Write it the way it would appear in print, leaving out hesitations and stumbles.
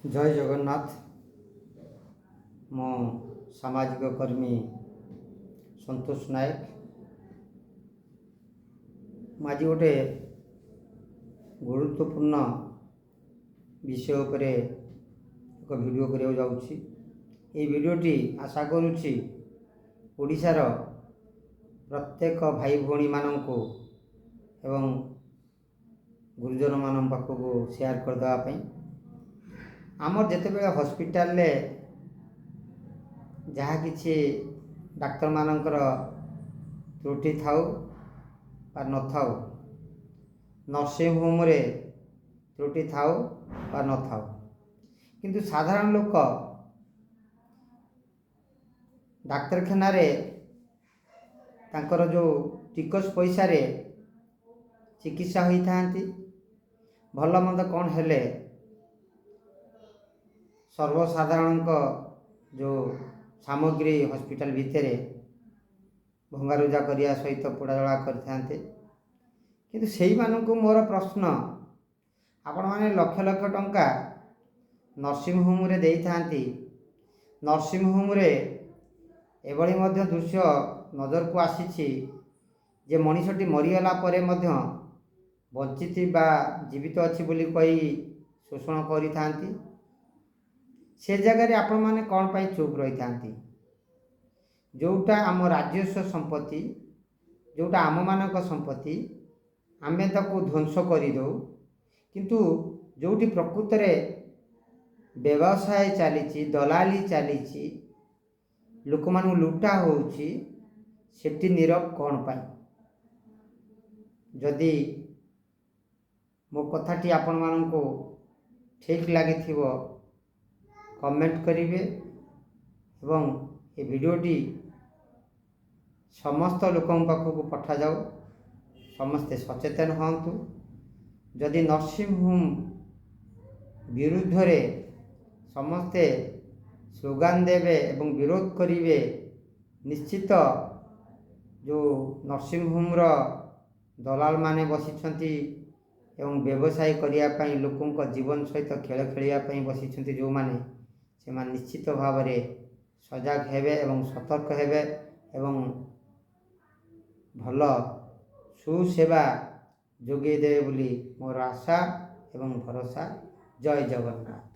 जय जगन्नाथ। मो सामाजिक कर्मी संतोष नायक। आज गोटे गुरुत्वपूर्ण विषय उपर एक वीडियो करने जाऊँगी। ये वीडियोटी आशा करुच्ची ओडिशार प्रत्येक भाई भौणी माननकु एवं गुरुजन मान पाखक शेयर करदेवाई। आमर जितेबाला हॉस्पिटल ले जहाँ किसी डाक्तर मानकर त्रुटि थाउ बा न थाउ, नर्सिंग होम रे त्रुटि थाउ बा न थाउ, किंतु साधारण लोक डाक्तरखाना रे तांकर जो टिकस पैसा रे चिकित्सा होई थांती। भल मंद कौन हेले सर्वसाधारण जो सामग्री हॉस्पिटल भितर भंगारुजा करिया सहित पोड़ाजड़ा करते। किंतु सेही मानकु मोर प्रश्न, आपण माने लक्ष लक्ष टंका नर्सिंग होम रे देई थांती। नर्सिंग होम रे एभली मध्य दृश्य नजर को आसीछि जे मनीषटी मरीगला परे मध्य बंचित बा जीवित अच्छी बोली कही शोषण करि थांती। से जगह आपण माने कौन पाई चुप रही थांती? जोटा आम राजस्व संपत्ति, जोटा आम मानक संपत्ति, आमे ताको ध्वंस करी दो, किंतु जोटी प्रकृत रे व्यवसाय चली, दलाली चली, लोक मानु लुटा होउची, सेठी नीरव कौन पाई? जदि मो कथाटी आपण मानको ठीक लगी थिवो कमेंट करिवे एवं ये वीडियोटी समस्त लोकों पाखक पठा जाऊ। समस्ते सचेतन हंतु। जदि नर्सिंग होम विरुद्ध रे समस्ते स्लोगान देवे एवं विरोध करिवे, निश्चित जो नर्सिंग होम रो दलाल माने बसिछंती एवं व्यवसाय करिया पई लोकों को जीवन सहित खेल खेलिया पई बसिछंती, जो माने से मान निश्चित भाव में सजग हेबे एवं सतर्क हेबे एवं भल सुसेवा जोगे देवे बोली मोर आशा एवं भरोसा। जय जगन्नाथ।